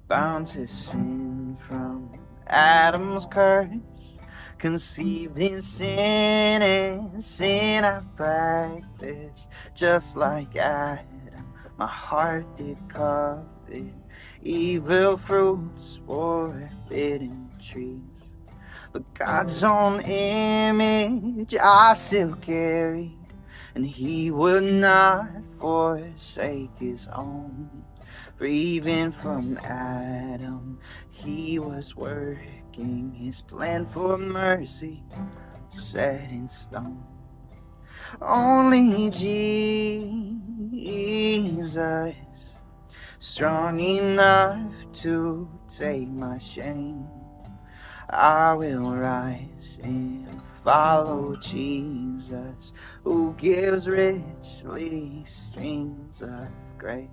bound to sin from Adam's curse, conceived in sin and sin I've practiced. Just like Adam, my heart did covet evil fruits, forbidden trees. But God's own image I still carry, and he would not forsake his own. For even from Adam he was working his plan for mercy set in stone. Only Jesus, strong enough to take my shame. I will rise and follow Jesus, who gives richly streams of grace.